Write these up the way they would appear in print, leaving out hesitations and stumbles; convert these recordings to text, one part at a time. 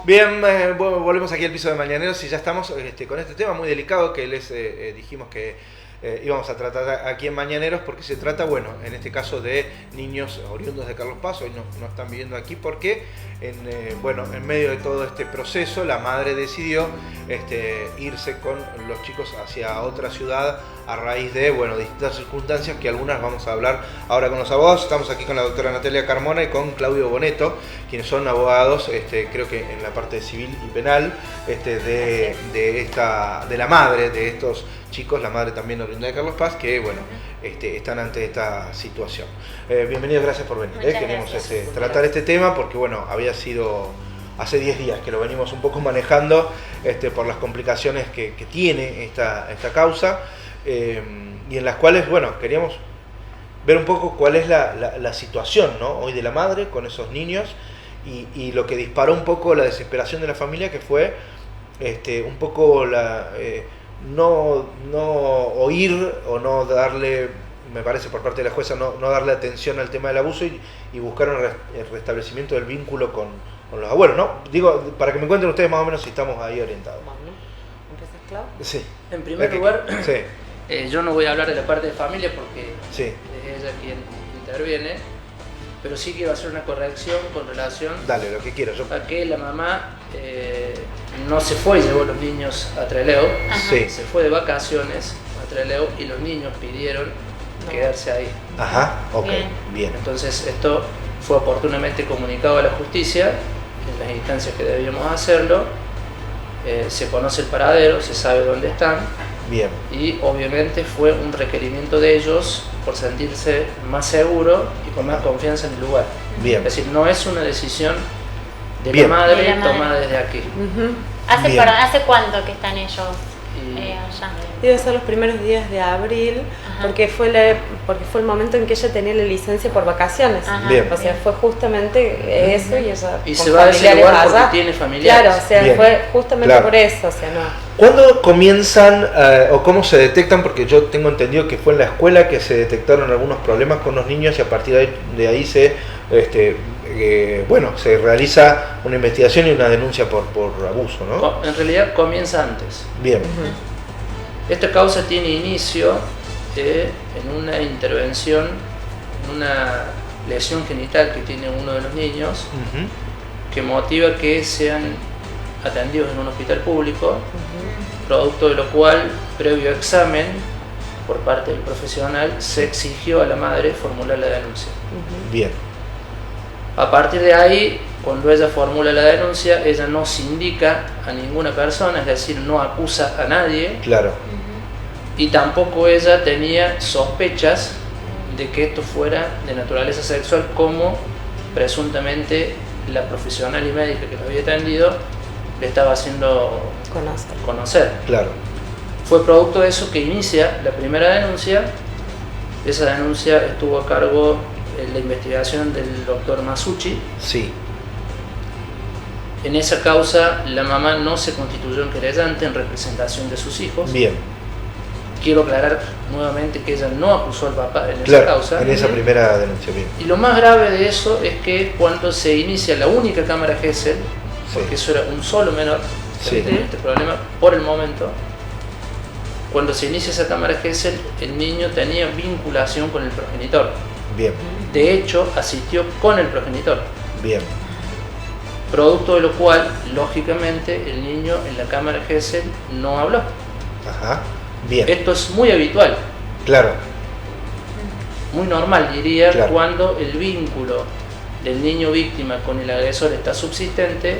Bien, volvemos aquí al piso de Mañaneros y ya estamos con este tema muy delicado que les dijimos que íbamos a tratar aquí en Mañaneros, porque se trata, bueno, en este caso de niños oriundos de Carlos Paz. Hoy no están viviendo aquí porque en medio de todo este proceso la madre decidió irse con los chicos hacia otra ciudad a raíz de, distintas circunstancias que algunas vamos a hablar ahora con los abogados. Estamos aquí con la doctora Natalia Carmona y con Claudio Boneto, quienes son abogados, creo que en la parte civil y penal, de la madre de estos chicos, la madre también oriunda de Carlos Paz, que están ante esta situación. Bienvenidos, gracias por venir. Queremos tratar este tema porque había sido hace 10 días que lo venimos un poco manejando por las complicaciones que tiene esta causa, y en las cuales queríamos ver un poco cuál es la situación, ¿no?, hoy de la madre con esos niños, y lo que disparó un poco la desesperación de la familia, que fue un poco no oír o no darle, me parece por parte de la jueza, no darle atención al tema del abuso y buscar el restablecimiento del vínculo con los abuelos, ¿no? Digo, para que me cuenten ustedes más o menos si estamos ahí orientados. ¿Empiezas, Clau? Sí. En primer lugar, sí. Yo no voy a hablar de la parte de familia porque sí, es ella quien interviene, pero sí quiero hacer una corrección con relación Dale, lo que quieras. a que la mamá no se fue y llevó a los niños a Trelew, sí, se fue de vacaciones a Trelew y los niños pidieron quedarse ahí. Ajá, ok, bien. Entonces esto fue oportunamente comunicado a la justicia en las instancias que debíamos hacerlo, se conoce el paradero, se sabe dónde están. Bien. Y obviamente fue un requerimiento de ellos por sentirse más seguro y con más confianza en el lugar. Bien. Es decir, no es una decisión de Bien. la madre tomada desde aquí. ¿Hace cuánto que están ellos allá? Debe ser los primeros días de abril, porque fue el momento en que ella tenía la licencia por vacaciones. Bien. O sea, fue justamente eso, y ella Y se va a ese lugar porque tiene familiares. Claro, o sea, Bien. fue justamente por eso, o sea, no. ¿Cuándo comienzan o cómo se detectan? Porque yo tengo entendido que fue en la escuela que se detectaron algunos problemas con los niños y a partir de ahí se realiza una investigación y una denuncia por abuso, ¿no? En realidad comienza antes. Bien. Esta causa tiene inicio en una intervención, en una lesión genital que tiene uno de los niños, que motiva que sean atendidos en un hospital público, producto de lo cual, previo examen por parte del profesional, se exigió a la madre formular la denuncia. Bien. A partir de ahí, cuando ella formula la denuncia, ella no se indica a ninguna persona, es decir, no acusa a nadie. Claro. Y tampoco ella tenía sospechas de que esto fuera de naturaleza sexual, como presuntamente la profesional y médica que lo había atendido le estaba haciendo conocer. Claro. Fue producto de eso que inicia la primera denuncia. Esa denuncia estuvo a cargo de la investigación del doctor Masucci. Sí. En esa causa la mamá no se constituyó en querellante en representación de sus hijos. Bien. Quiero aclarar nuevamente que ella no acusó al papá en Claro, esa causa. en esa primera denuncia, bien. Y lo más grave de eso es que cuando se inicia la única cámara Gesell, porque eso era un solo menor que tenía este problema por el momento, cuando se inicia esa cámara Gesell, el niño tenía vinculación con el progenitor. Bien. De hecho, asistió con el progenitor. Bien. Producto de lo cual, lógicamente, el niño en la cámara Gesell no habló. Ajá. Bien. Esto es muy habitual. Claro. Muy normal, diría, Claro. cuando el vínculo del niño víctima con el agresor está subsistente,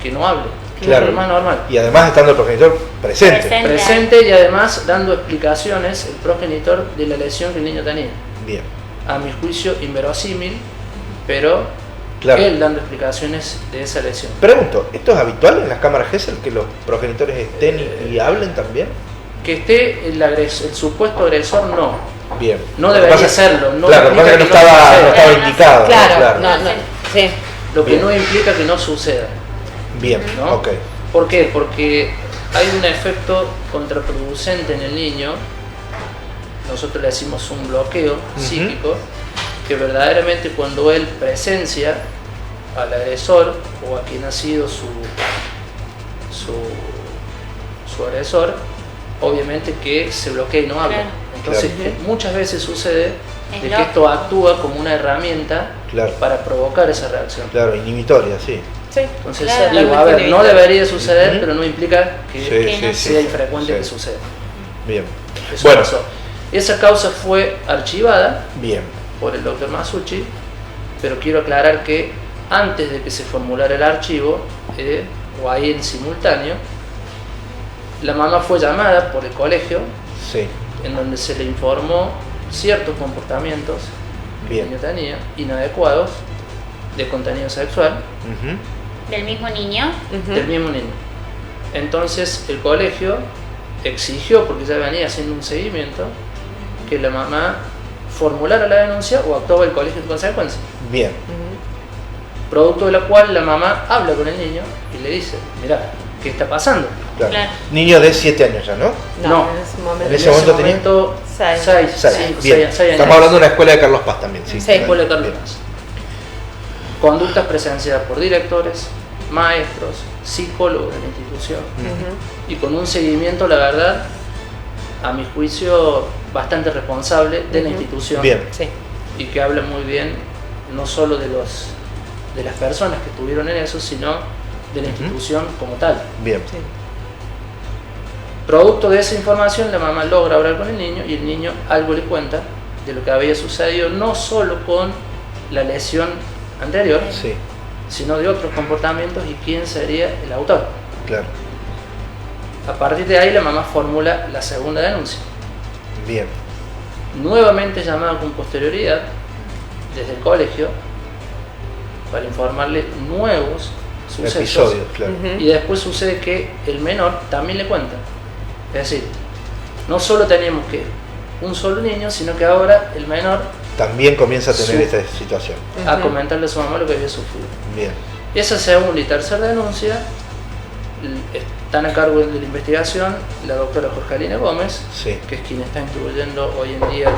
que no hable. Claro. Es lo más normal. Y además estando el progenitor presente. Presente y además dando explicaciones el progenitor de la lesión que el niño tenía. Bien. A mi juicio inverosímil, pero Claro. él dando explicaciones de esa lesión. Pregunto, ¿esto es habitual en las cámaras Gesell que los progenitores estén y hablen también? Que esté el supuesto agresor, no. Bien. No debería serlo. No claro, lo que pasa es que no estaba indicado. Claro, no, sí. Lo que Bien. no implica que no suceda. Bien, ¿No? ok. ¿Por qué? Porque hay un efecto contraproducente en el niño, nosotros le decimos un bloqueo psíquico, que verdaderamente cuando él presencia al agresor o a quien ha sido su agresor, obviamente que se bloquea y no habla. Claro. Entonces muchas veces sucede de que esto actúa como una herramienta para provocar esa reacción. Claro, inhibitoria, sí. Sí. Entonces, Claro, digo, a ver, no debería suceder, pero no implica que sea infrecuente que suceda. Bien. Eso pasó. Esa causa fue archivada por el doctor Masucci, pero quiero aclarar que antes de que se formulara el archivo, o ahí en simultáneo, la mamá fue llamada por el colegio, en donde se le informó ciertos comportamientos que el niño tenía, inadecuados, de contenido sexual. ¿Del mismo niño? Del mismo niño. Entonces el colegio exigió, porque ya venía haciendo un seguimiento, que la mamá formulara la denuncia o actuaba el colegio en consecuencia. Bien. Producto de la cual la mamá habla con el niño y le dice, mirá, ¿qué está pasando? Claro. Niño de 7 años ya, ¿no? No. En ese momento tenía 6 Bien. años. Estamos hablando de una escuela de Carlos Paz también, sí. Escuela de Carlos Paz. Conductas presenciadas por directores, maestros, psicólogos de la institución, y con un seguimiento, la verdad, a mi juicio, bastante responsable de la institución. Bien. Y que habla muy bien, no solo de las personas que estuvieron en eso, sino de la institución como tal. Bien. Producto de esa información, la mamá logra hablar con el niño y el niño algo le cuenta de lo que había sucedido, no solo con la lesión anterior, sino de otros comportamientos y quién sería el autor. Claro. A partir de ahí la mamá formula la segunda denuncia. Bien. Nuevamente llamada con posterioridad desde el colegio para informarle nuevos sucesos. Episodios, claro. Y después sucede que el menor también le cuenta. Es decir, no solo teníamos que un solo niño, sino que ahora el menor también comienza a tener esta situación. A comentarle a su mamá lo que había sufrido. Bien. Esa segunda y tercera denuncia están a cargo de la investigación la doctora Jorgelina Gómez, que es quien está instruyendo hoy en día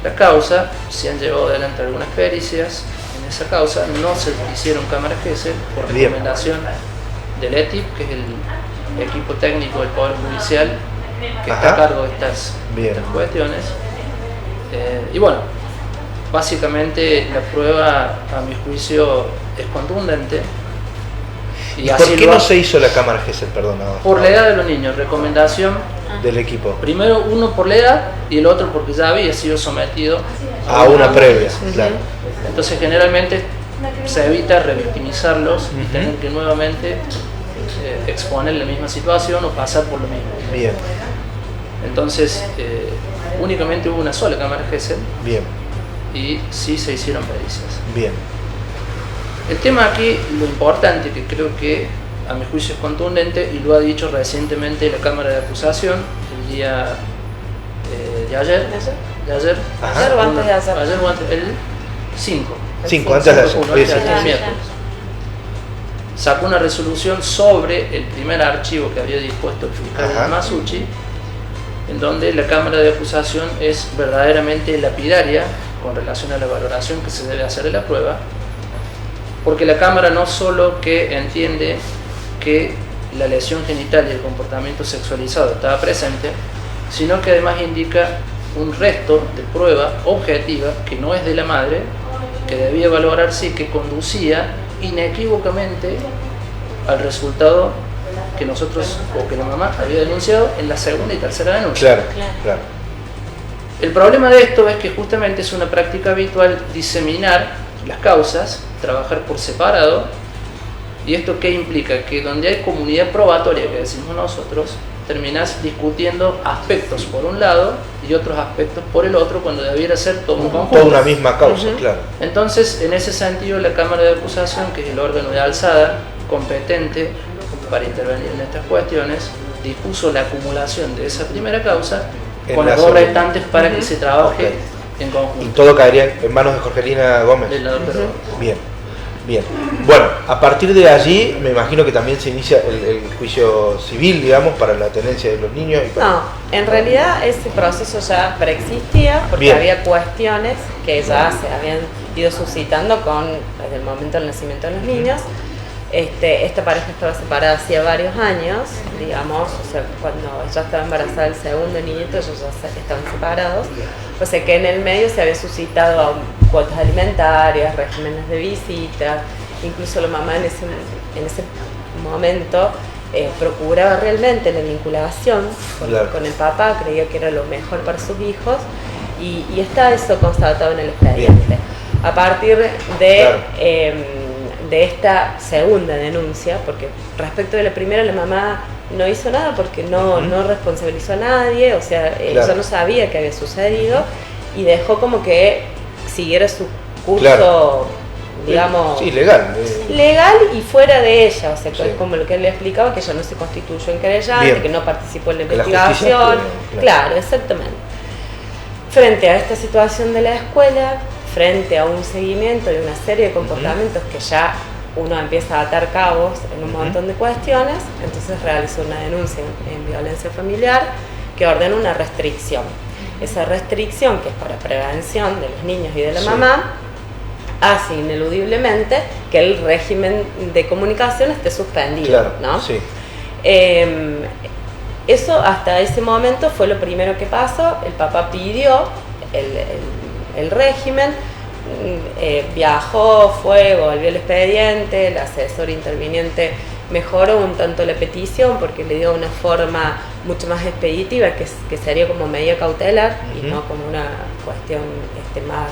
la causa. Se han llevado adelante algunas pericias en esa causa, no se hicieron cámaras Gesell por recomendación del ETIP, que es el equipo técnico del Poder Judicial que está a cargo de estas cuestiones. Y bueno, básicamente la prueba, a mi juicio, es contundente. ¿Y por qué no se hizo la cámara Gesell, perdón? Por la edad de los niños, recomendación del equipo. Primero uno por la edad y el otro porque ya había sido sometido a una previa. Claro. Entonces generalmente se evita revictimizarlos y tener que nuevamente exponer la misma situación o pasar por lo mismo. Bien. Entonces únicamente hubo una sola cámara Gesell. Bien. Y sí se hicieron pericias. Bien. El tema aquí, lo importante, que creo que a mi juicio es contundente, y lo ha dicho recientemente la Cámara de Acusación el día de ayer. Ayer o antes de ayer. Ayer o antes, el 5. 5, antes de ayer. Sacó una resolución sobre el primer archivo que había dispuesto el fiscal Masucci, en donde la Cámara de Acusación es verdaderamente lapidaria con relación a la valoración que se debe hacer de la prueba, porque la Cámara no solo que entiende que la lesión genital y el comportamiento sexualizado estaba presente, sino que además indica un resto de prueba objetiva que no es de la madre, que debía valorarse y que conducía inequívocamente al resultado que nosotros o que la mamá había denunciado en la segunda y tercera denuncia. Claro. El problema de esto es que justamente es una práctica habitual diseminar las causas, trabajar por separado. ¿Y esto qué implica? Que donde hay comunidad probatoria, que decimos nosotros, terminás discutiendo aspectos por un lado y otros aspectos por el otro, cuando debiera ser todo un conjunto. Toda una misma causa, claro. Entonces, en ese sentido, la Cámara de Acusación, que es el órgano de alzada competente para intervenir en estas cuestiones, dispuso la acumulación de esa primera causa con las dos restantes para que se trabaje en conjunto. Y todo caería en manos de Jorgelina Gómez. De la doctora. Bien. Bueno, a partir de allí me imagino que también se inicia el juicio civil, digamos, para la tenencia de los niños. No, en realidad ese proceso ya preexistía porque había cuestiones que ya se habían ido suscitando desde el momento del nacimiento de los niños. Esta pareja estaba separada hacía varios años, digamos, o sea, cuando ella estaba embarazada del segundo niñito, ellos ya estaban separados, o sea que en el medio se había suscitado cuotas alimentarias, regímenes de visitas, incluso la mamá en ese momento procuraba realmente la vinculación con el papá, creía que era lo mejor para sus hijos, y está eso constatado en el expediente. A partir de esta segunda denuncia, porque respecto de la primera la mamá no hizo nada porque no responsabilizó a nadie, o sea, ella no sabía qué había sucedido y dejó como que siguiera su curso, digamos, legal y fuera de ella, o sea, como lo que él le explicaba, que ella no se constituyó en querellante, que no participó en la investigación, claro, exactamente. Frente a esta situación de la escuela, frente a un seguimiento y una serie de comportamientos que ya uno empieza a atar cabos en un montón de cuestiones, entonces realiza una denuncia en violencia familiar que ordena una restricción. Esa restricción, que es para prevención de los niños y de la mamá, hace ineludiblemente que el régimen de comunicación esté suspendido, ¿no? Sí. Eso hasta ese momento fue lo primero que pasó. El papá pidió el régimen, viajó, volvió el expediente, el asesor interviniente mejoró un tanto la petición porque le dio una forma mucho más expeditiva que sería como medida cautelar y no como una cuestión más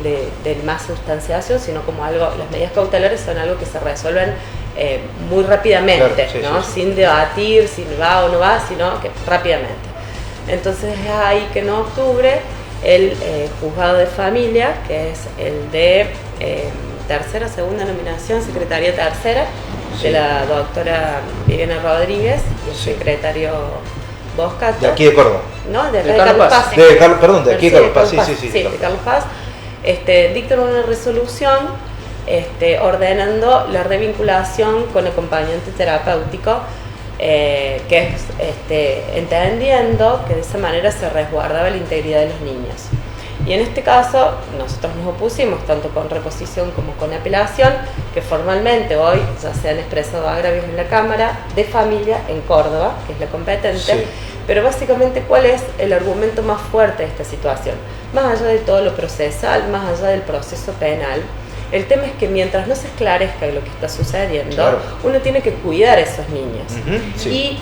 de más sustanciación, sino como algo, las medidas cautelares son algo que se resuelven muy rápidamente, ¿no? Sin debatir si va o no va, sino que rápidamente. Entonces es ahí que en octubre el juzgado de familia, que es el de segunda nominación, secretaría tercera, de la doctora Viviana Rodríguez y el secretario Boscato. De aquí de Córdoba. No, de Carlos Paz. De aquí de Carlos Paz, sí, de Carlos Paz. Dictan una resolución ordenando la revinculación con acompañante terapéutico, que es entendiendo que de esa manera se resguardaba la integridad de los niños. Y en este caso nosotros nos opusimos tanto con reposición como con apelación, que formalmente hoy ya se han expresado agravios en la Cámara de Familia en Córdoba, que es la competente, pero básicamente ¿cuál es el argumento más fuerte de esta situación? Más allá de todo lo procesal, más allá del proceso penal, el tema es que mientras no se esclarezca lo que está sucediendo, uno tiene que cuidar a esos niños. Y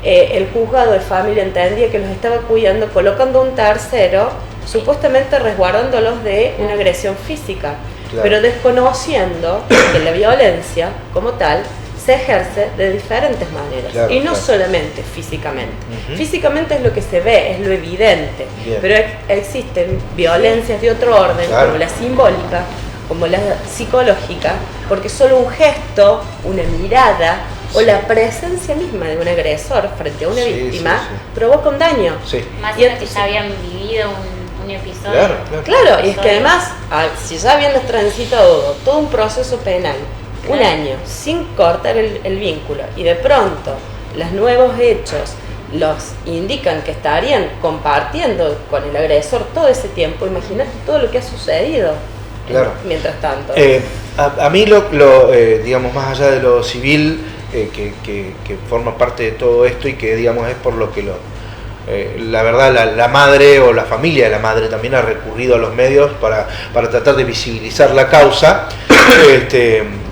el juzgado de familia entendía que los estaba cuidando colocando un tercero, supuestamente resguardándolos de una agresión física, pero desconociendo que la violencia como tal se ejerce de diferentes maneras y no solamente físicamente. Físicamente es lo que se ve, es lo evidente, pero existen violencias de otro orden, como la simbólica, como la psicológica, porque solo un gesto, una mirada o la presencia misma de un agresor frente a una víctima provoca un daño. Más de que ya habían vivido un episodio. Claro, y es que además, si ya habían transitado todo un proceso penal, un año, sin cortar el vínculo, y de pronto los nuevos hechos los indican que estarían compartiendo con el agresor todo ese tiempo, imagínate todo lo que ha sucedido. Mientras tanto. A mí, digamos, más allá de lo civil, que forma parte de todo esto y que, digamos, es por lo que la verdad la madre o la familia de la madre también ha recurrido a los medios para tratar de visibilizar la causa,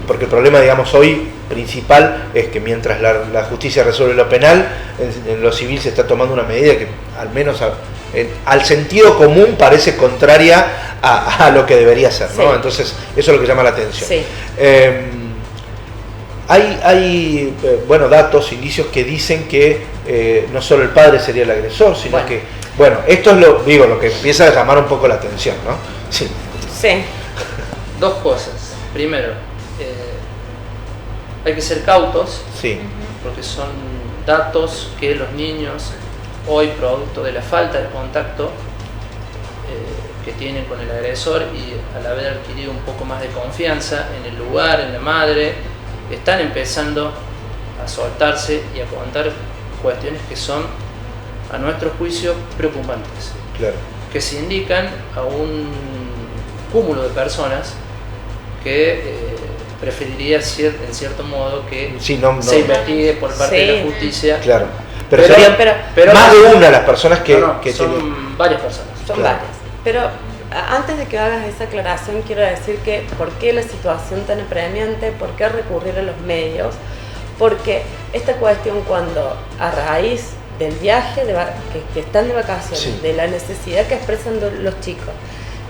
porque el problema, digamos, hoy principal es que mientras la justicia resuelve lo penal, en lo civil se está tomando una medida que al menos al sentido común parece contraria a lo que debería ser, ¿no? Entonces eso es lo que llama la atención. Hay datos, indicios que dicen que no solo el padre sería el agresor, sino que, esto es lo que empieza a llamar un poco la atención, ¿no? Sí. Dos cosas. Primero, hay que ser cautos, porque son datos que los niños, hoy producto de la falta de contacto que tienen con el agresor y al haber adquirido un poco más de confianza en el lugar, en la madre, están empezando a soltarse y a contar cuestiones que son, a nuestro juicio, preocupantes, que se indican a un cúmulo de personas que preferiría en cierto modo que se investigue por parte de la justicia. Claro. Pero serían más de una las personas que son varias personas. Son varias. Pero antes de que hagas esa aclaración, quiero decir que por qué la situación tan apremiante, por qué recurrir a los medios, porque esta cuestión cuando a raíz del viaje, que están de vacaciones, de la necesidad que expresan los chicos,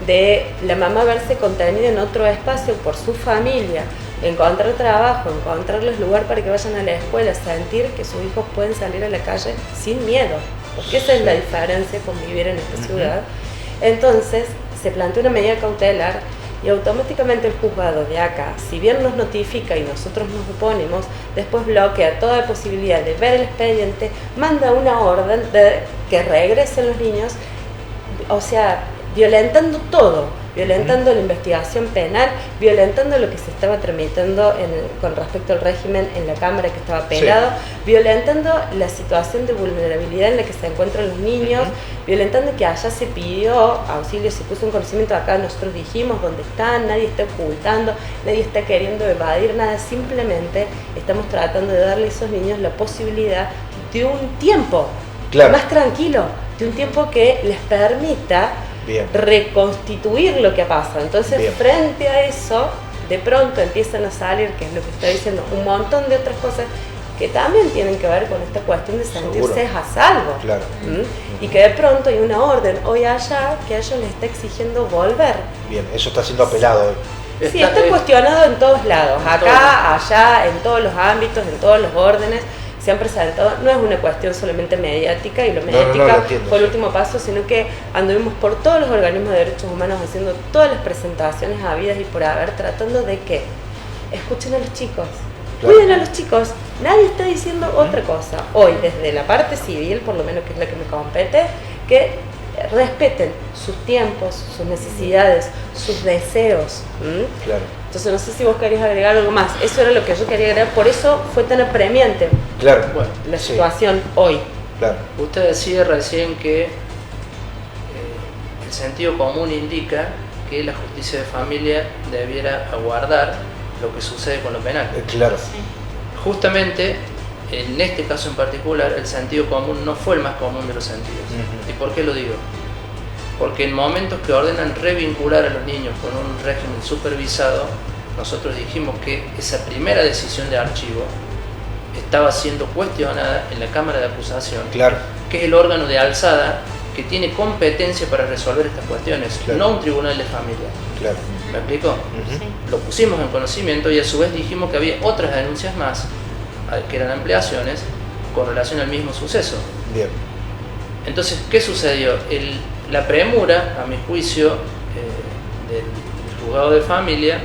de la mamá verse contenida en otro espacio por su familia, encontrar trabajo, encontrarles lugar para que vayan a la escuela, sentir que sus hijos pueden salir a la calle sin miedo, porque esa es la diferencia con vivir en esta ciudad. Entonces se plantea una medida cautelar y automáticamente el juzgado de acá, si bien nos notifica y nosotros nos oponemos, después bloquea toda posibilidad de ver el expediente, manda una orden de que regresen los niños, o sea, violentando todo, violentando la investigación penal, violentando lo que se estaba tramitando con respecto al régimen en la Cámara que estaba apelado, violentando la situación de vulnerabilidad en la que se encuentran los niños, violentando que allá se pidió auxilio, se puso un conocimiento, acá nosotros dijimos dónde están, nadie está ocultando, nadie está queriendo evadir nada, simplemente estamos tratando de darle a esos niños la posibilidad de un tiempo más tranquilo, de un tiempo que les permita reconstituir lo que pasa. Entonces, frente a eso, de pronto empiezan a salir, que es lo que está diciendo, un montón de otras cosas que también tienen que ver con esta cuestión de sentirse a salvo. Y que de pronto hay una orden hoy allá que a ellos les está exigiendo volver. Bien, eso está siendo apelado hoy. Sí, está cuestionado en todos lados, acá, allá, en todos los ámbitos, en todos los órdenes. Se han presentado, no es una cuestión solamente mediática, y lo mediática fue el último paso, sino que anduvimos por todos los organismos de derechos humanos haciendo todas las presentaciones habidas y por haber, tratando de que escuchen a los chicos, cuiden a los chicos, nadie está diciendo otra cosa. Hoy, desde la parte civil, por lo menos que es la que me compete, que respeten sus tiempos, sus necesidades, sus deseos. Entonces no sé si vos querías agregar algo más. Eso era lo que yo quería agregar, por eso fue tan apremiante la situación hoy. Usted decía recién que el sentido común indica que la justicia de familia debiera aguardar lo que sucede con lo penal. Justamente en este caso en particular el sentido común no fue el más común de los sentidos. ¿Y por qué lo digo? Porque en momentos que ordenan revincular a los niños con un régimen supervisado, nosotros dijimos que esa primera decisión de archivo estaba siendo cuestionada en la Cámara de Acusación, que es el órgano de alzada que tiene competencia para resolver estas cuestiones, no un tribunal de familia. ¿Me explico? Lo pusimos en conocimiento y a su vez dijimos que había otras denuncias más, que eran ampliaciones, con relación al mismo suceso. Entonces, ¿qué sucedió? La premura, a mi juicio, del juzgado de familia,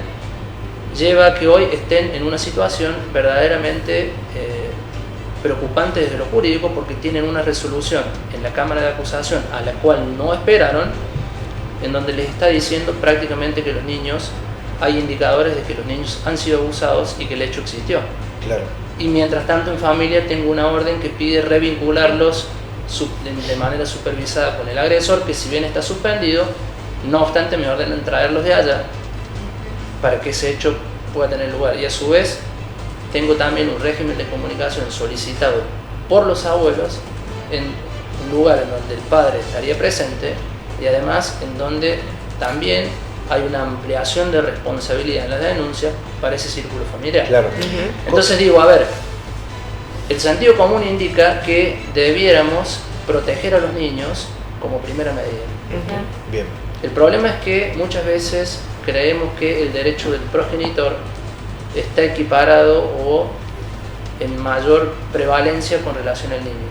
lleva a que hoy estén en una situación verdaderamente preocupante desde lo jurídico, porque tienen una resolución en la Cámara de Acusación a la cual no esperaron, en donde les está diciendo prácticamente que los niños, hay indicadores de que los niños han sido abusados y que el hecho existió. Y mientras tanto en familia tengo una orden que pide revincularlos de manera supervisada con el agresor, que si bien está suspendido, no obstante me ordenan traerlos de allá para que ese hecho pueda tener lugar. Y a su vez tengo también un régimen de comunicación solicitado por los abuelos en un lugar en donde el padre estaría presente, y además en donde también hay una ampliación de responsabilidad en la denuncia para ese círculo familiar. Entonces digo, a ver, el sentido común indica que debiéramos proteger a los niños como primera medida. El problema es que muchas veces creemos que el derecho del progenitor está equiparado o en mayor prevalencia con relación al niño.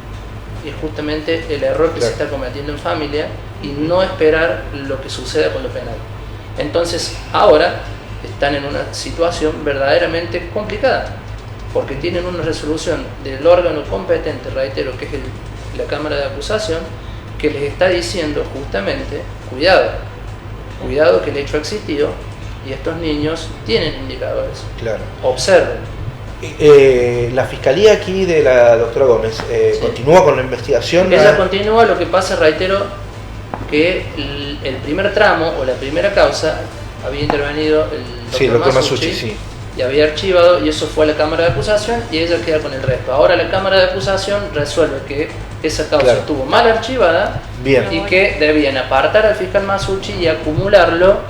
Y es justamente el error que se está cometiendo en familia, y no esperar lo que suceda con lo penal. Entonces ahora están en una situación verdaderamente complicada, porque tienen una resolución del órgano competente, reitero, que es la Cámara de Acusación, que les está diciendo justamente, cuidado que el hecho ha existido y estos niños tienen indicadores. Observen. La fiscalía aquí de la doctora Gómez continúa con la investigación. Ella continúa, lo que pasa, reitero, que el primer tramo o la primera causa había intervenido el doctor Masucci, sí. Y había archivado, y eso fue a la Cámara de Acusación, y ella queda con el resto. Ahora la Cámara de Acusación resuelve que esa causa estuvo mal archivada. Bien. Y que debían apartar al fiscal Masucci y acumularlo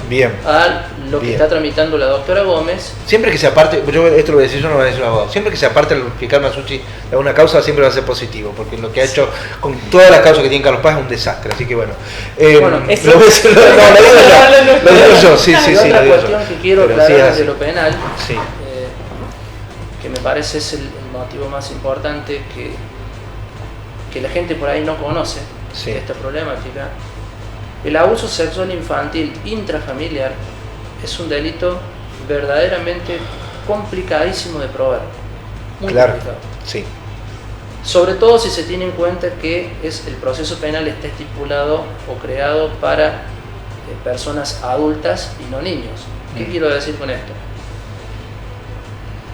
a lo que está tramitando la doctora Gómez. Siempre que se aparte, esto lo voy a decir yo, no lo voy a decir un abogado, siempre que se aparte el fiscal Masucci de alguna causa siempre va a ser positivo, porque lo que ha hecho con todas las causas que tiene Carlos Paz es un desastre, así que bueno. Lo digo yo, sí. Otra cuestión que quiero aclarar de lo penal, que me parece es el motivo más importante que la gente por ahí no conoce de esta problemática. El abuso sexual infantil intrafamiliar es un delito verdaderamente complicadísimo de probar. Muy complicado. Sí. Sobre todo si se tiene en cuenta que el proceso penal está estipulado o creado para personas adultas y no niños. ¿Qué quiero decir con esto?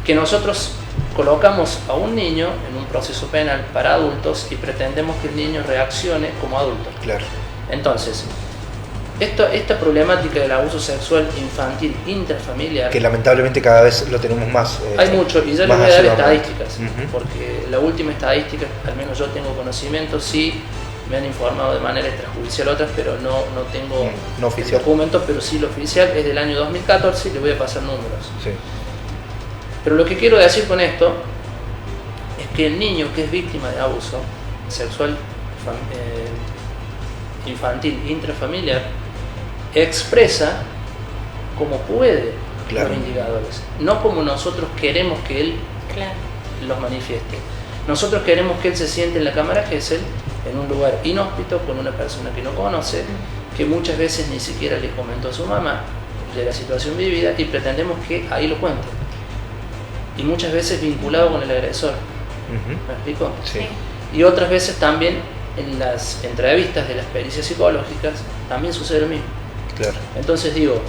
Que nosotros colocamos a un niño en un proceso penal para adultos y pretendemos que el niño reaccione como adulto. Claro. Entonces, esta problemática del abuso sexual infantil intrafamiliar, que lamentablemente cada vez lo tenemos más. Hay mucho, y ya les voy a dar estadísticas, porque la última estadística, al menos yo tengo conocimiento, sí me han informado de manera extrajudicial otras, pero no tengo el documento, pero sí lo oficial es del año 2014 y le voy a pasar números. Sí. Pero lo que quiero decir con esto es que el niño que es víctima de abuso sexual infantil intrafamiliar expresa como puede los indicadores, no como nosotros queremos que él los manifieste. Nosotros queremos que él se siente en la cámara Gesell, en un lugar inhóspito, con una persona que no conoce, que muchas veces ni siquiera le comentó a su mamá de la situación vivida, y pretendemos que ahí lo cuente. Y muchas veces vinculado con el agresor. ¿Me explico? Sí. Y otras veces también en las entrevistas de las pericias psicológicas también sucede lo mismo. Claro. Entonces digo,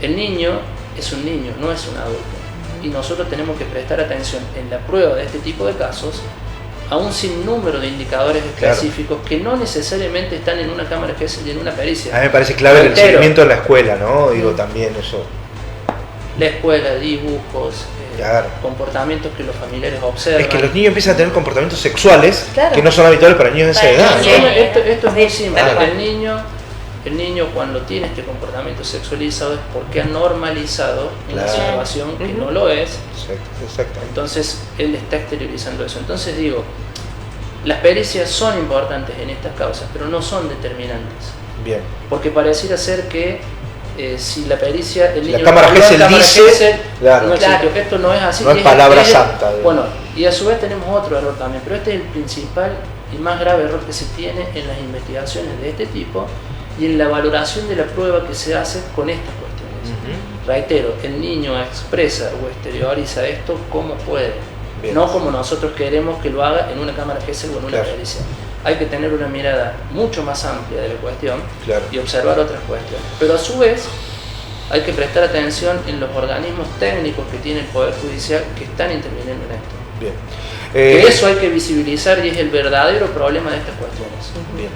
el niño es un niño, no es un adulto. Y nosotros tenemos que prestar atención en la prueba de este tipo de casos a un sinnúmero de indicadores específicos que no necesariamente están en una cámara que es en una pericia. A mí me parece clave el seguimiento de la escuela, ¿no? Digo, también eso. La escuela, dibujos, comportamientos que los familiares observan. Es que los niños empiezan a tener comportamientos sexuales que no son habituales para niños de esa edad. Esto es muy simple. El niño cuando tiene este comportamiento sexualizado es porque ha normalizado una situación que no lo es. Exacto. Entonces él está exteriorizando eso. Entonces digo, las pericias son importantes en estas causas, pero no son determinantes. Bien. Porque pareciera ser que si la pericia, el niño la cámara Gesell dice, no existe. Esto no es así. No es palabra santa. Bueno, y a su vez tenemos otro error también, pero este es el principal y más grave error que se tiene en las investigaciones de este tipo y en la valoración de la prueba que se hace con estas cuestiones. Reitero, el niño expresa o exterioriza esto como puede, no como nosotros queremos que lo haga en una cámara Gesell o en una pericia. Hay que tener una mirada mucho más amplia de la cuestión y observar otras cuestiones. Pero a su vez hay que prestar atención en los organismos técnicos que tiene el Poder Judicial que están interviniendo en esto. Bien. Que eso hay que visibilizar y es el verdadero problema de estas cuestiones. Bien.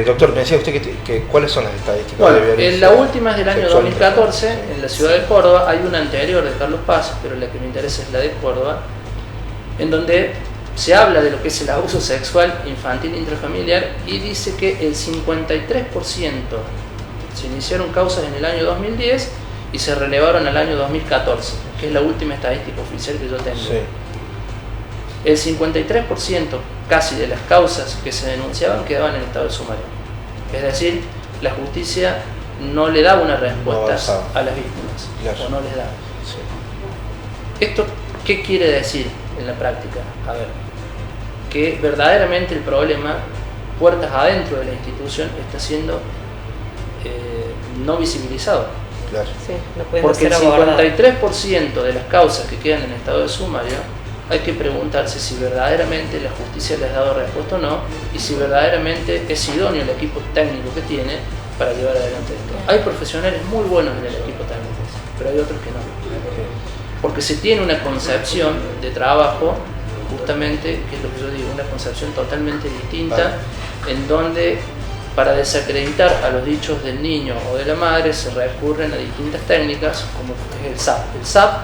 Doctor, me decía usted que ¿cuáles son las estadísticas? Bueno, la última es del año 2014, en la ciudad de Córdoba. Hay una anterior de Carlos Paz, pero la que me interesa es la de Córdoba, en donde se habla de lo que es el abuso sexual infantil intrafamiliar y dice que el 53% se iniciaron causas en el año 2010 y se relevaron al año 2014, que es la última estadística oficial que yo tengo. El 53% casi de las causas que se denunciaban quedaban en estado de sumario. Es decir, la justicia no le daba una respuesta a las víctimas, o no les daba. ¿Esto qué quiere decir en la práctica? A ver, que verdaderamente el problema, puertas adentro de la institución, está siendo no visibilizado. Porque el 53% de las causas que quedan en estado de sumario, hay que preguntarse si verdaderamente la justicia les ha dado respuesta o no, y si verdaderamente es idóneo el equipo técnico que tiene para llevar adelante esto. Hay profesionales muy buenos en el equipo técnico, pero hay otros que no. Porque se tiene una concepción de trabajo, justamente, que es lo que yo digo, una concepción totalmente distinta, en donde para desacreditar a los dichos del niño o de la madre se recurren a distintas técnicas, como es el SAP. El SAP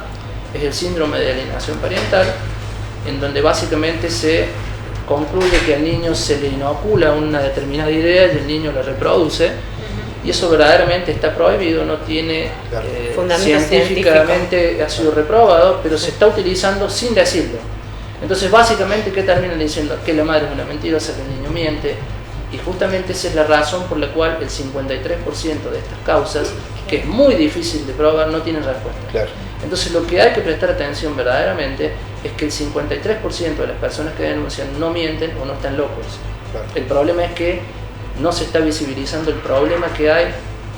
es el síndrome de alienación parental, en donde básicamente se concluye que al niño se le inocula una determinada idea y el niño la reproduce, y eso verdaderamente está prohibido, no tiene científicamente ha sido reprobado, pero se está utilizando sin decirlo. Entonces básicamente, ¿qué terminan diciendo? Que la madre es una mentirosa, que el niño miente, y justamente esa es la razón por la cual el 53% de estas causas, que es muy difícil de probar, no tienen respuesta. Claro. Entonces lo que hay que prestar atención verdaderamente es que el 53% de las personas que denuncian no mienten o no están locos. Claro. El problema es que no se está visibilizando el problema que hay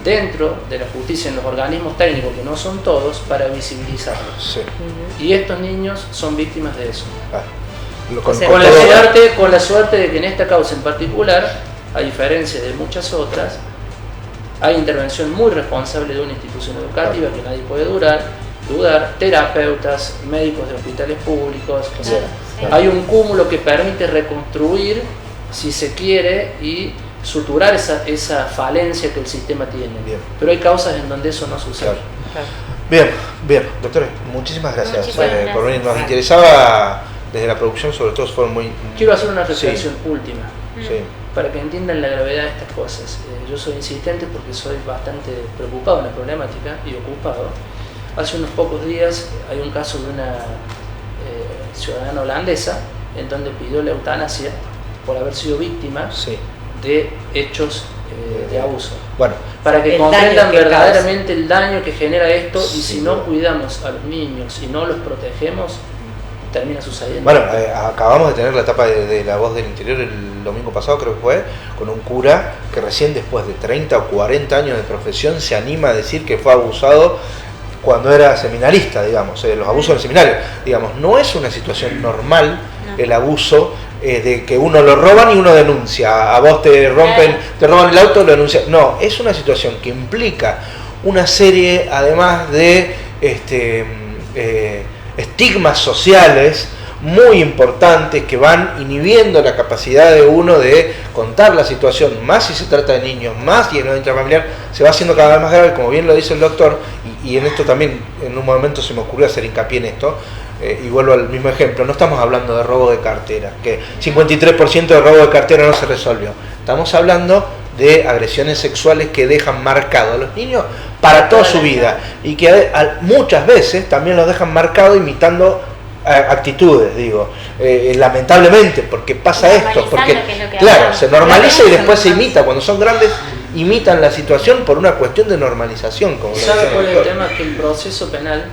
dentro de la justicia, en los organismos técnicos, que no son todos, para visibilizarlo. Sí. Y estos niños son víctimas de eso. Con la suerte de que en esta causa en particular, a diferencia de muchas otras, hay intervención muy responsable de una institución educativa que nadie puede dudar, terapeutas, médicos de hospitales públicos, o sea, hay un cúmulo que permite reconstruir, si se quiere, y suturar esa falencia que el sistema tiene. Bien. Pero hay causas en donde eso no sucede. Bien, doctores, muchísimas gracias, por venir. Nos interesaba desde la producción, sobre todo, fueron muy... Quiero hacer una reflexión última, sí, para que entiendan la gravedad de estas cosas. Yo soy insistente porque soy bastante preocupado en la problemática y ocupado. Hace unos pocos días hay un caso de una ciudadana holandesa en donde pidió la eutanasia por haber sido víctima de hechos de abuso. Bueno, para que comprendan verdaderamente el daño que genera esto, y si no cuidamos a los niños y no los protegemos, termina sucediendo. Bueno, acabamos de tener la etapa de La Voz del Interior el domingo pasado, creo que fue, con un cura que recién después de 30 o 40 años de profesión se anima a decir que fue abusado cuando era seminarista, digamos, los abusos en el seminario. Digamos, no es una situación normal el abuso de que uno lo roban y uno denuncia. A vos te roban el auto, lo denuncias. No, es una situación que implica una serie, además de estigmas sociales muy importantes que van inhibiendo la capacidad de uno de contar la situación, más si se trata de niños, más si en lo intrafamiliar se va haciendo cada vez más grave, como bien lo dice el doctor, y en esto también en un momento se me ocurrió hacer hincapié en esto, y vuelvo al mismo ejemplo, no estamos hablando de robo de cartera, que 53% de robo de cartera no se resolvió, estamos hablando de agresiones sexuales que dejan marcado a los niños para toda su vida, y que muchas veces también los dejan marcado imitando actitudes, digo, lamentablemente, porque pasa esto, porque claro, se normaliza y después se imita. Cuando son grandes imitan la situación por una cuestión de normalización. ¿Sabe cuál es el tema? Que el proceso penal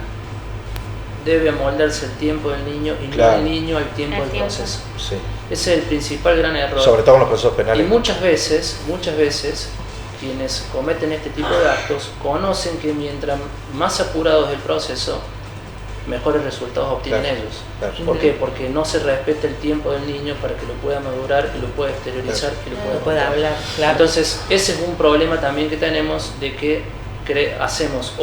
debe amoldarse al tiempo del niño y no el niño al tiempo del proceso. Sí. Ese es el principal gran error. Sobre todo en los procesos penales. Y muchas veces quienes cometen este tipo de actos conocen que mientras más apurado es el proceso, mejores resultados obtienen ellos. ¿Por qué? Porque no se respeta el tiempo del niño para que lo pueda madurar, que lo pueda exteriorizar, que lo pueda hablar. Entonces, ese es un problema también que tenemos, de que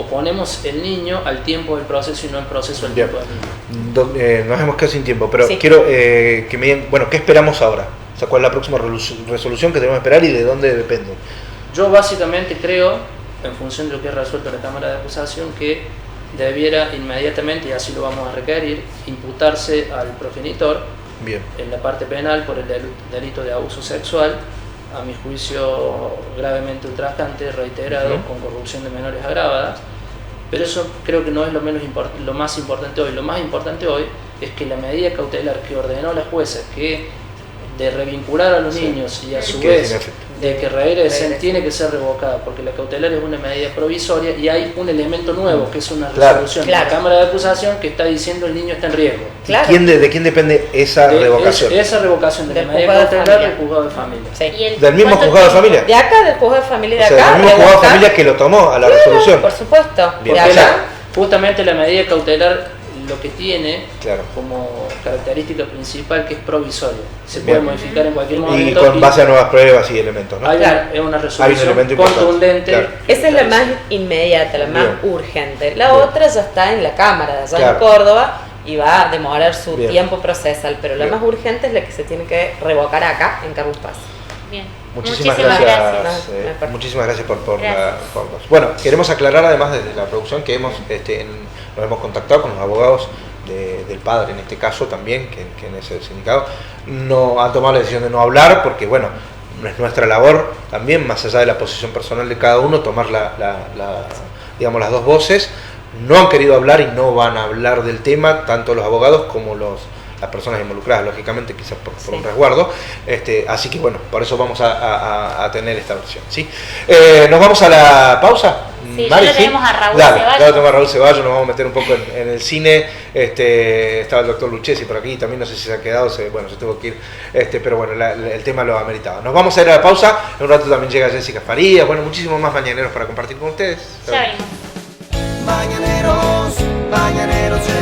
ponemos el niño al tiempo del proceso y no el proceso al tiempo del niño. Nos hemos quedado sin tiempo, pero quiero que me digan, bueno, ¿qué esperamos ahora? O sea, ¿cuál es la próxima resolución que tenemos que esperar y de dónde depende? Yo básicamente creo, en función de lo que ha resuelto la Cámara de Acusación, que debiera inmediatamente, y así lo vamos a requerir, imputarse al progenitor en la parte penal por el delito de abuso sexual, a mi juicio gravemente ultrajante, reiterado, con corrupción de menores agravadas. Pero eso creo que no es lo más importante hoy. Lo más importante hoy es que la medida cautelar que ordenó la jueza, que de revincular a los niños y a su vez de que regresen, tiene que ser revocada, porque la cautelar es una medida provisoria y hay un elemento nuevo, que es una resolución de la Cámara de Acusación que está diciendo el niño está en riesgo. ¿De quién depende esa revocación? Esa revocación de la medida cautelar del juzgado de familia. ¿Del mismo juzgado de familia? De acá, del juzgado de familia de acá. Del mismo juzgado de familia que lo tomó a la resolución. Por supuesto. Justamente la medida cautelar lo que tiene como característica principal, que es provisoria, se puede modificar en cualquier momento y con base a nuevas pruebas y elementos, ¿no? Es una resolución contundente. Esa es la más inmediata, la más urgente. La otra ya está en la Cámara de allá en Córdoba y va a demorar su tiempo procesal, pero la más urgente es la que se tiene que revocar acá en Carlos Paz. Bien. Muchísimas Muchísimas gracias. gracias. Muchísimas gracias por Gracias. Bueno, queremos aclarar además desde la producción que nos hemos contactado con los abogados del padre, en este caso también, que en ese sindicato no han tomado la decisión de no hablar, porque bueno, es nuestra labor también, más allá de la posición personal de cada uno, tomar digamos, las dos voces. No han querido hablar y no van a hablar del tema, tanto los abogados como las personas involucradas, lógicamente, quizás por un resguardo. Así que bueno, por eso vamos a tener esta versión, ¿sí? ¿Nos vamos a la pausa? Sí, Mari, ya lo tenemos a Raúl Dale, Ceballos. ya lo tenemos a Raúl Ceballos, nos vamos a meter un poco en el cine. Estaba el doctor Lucchesi por aquí, también no sé si se ha quedado, se tuvo que ir, pero bueno, el tema lo ameritaba. Nos vamos a ir a la pausa, en un rato también llega Jessica Farías, bueno, muchísimos más mañaneros para compartir con ustedes. Ya venimos. Mañaneros, mañaneros.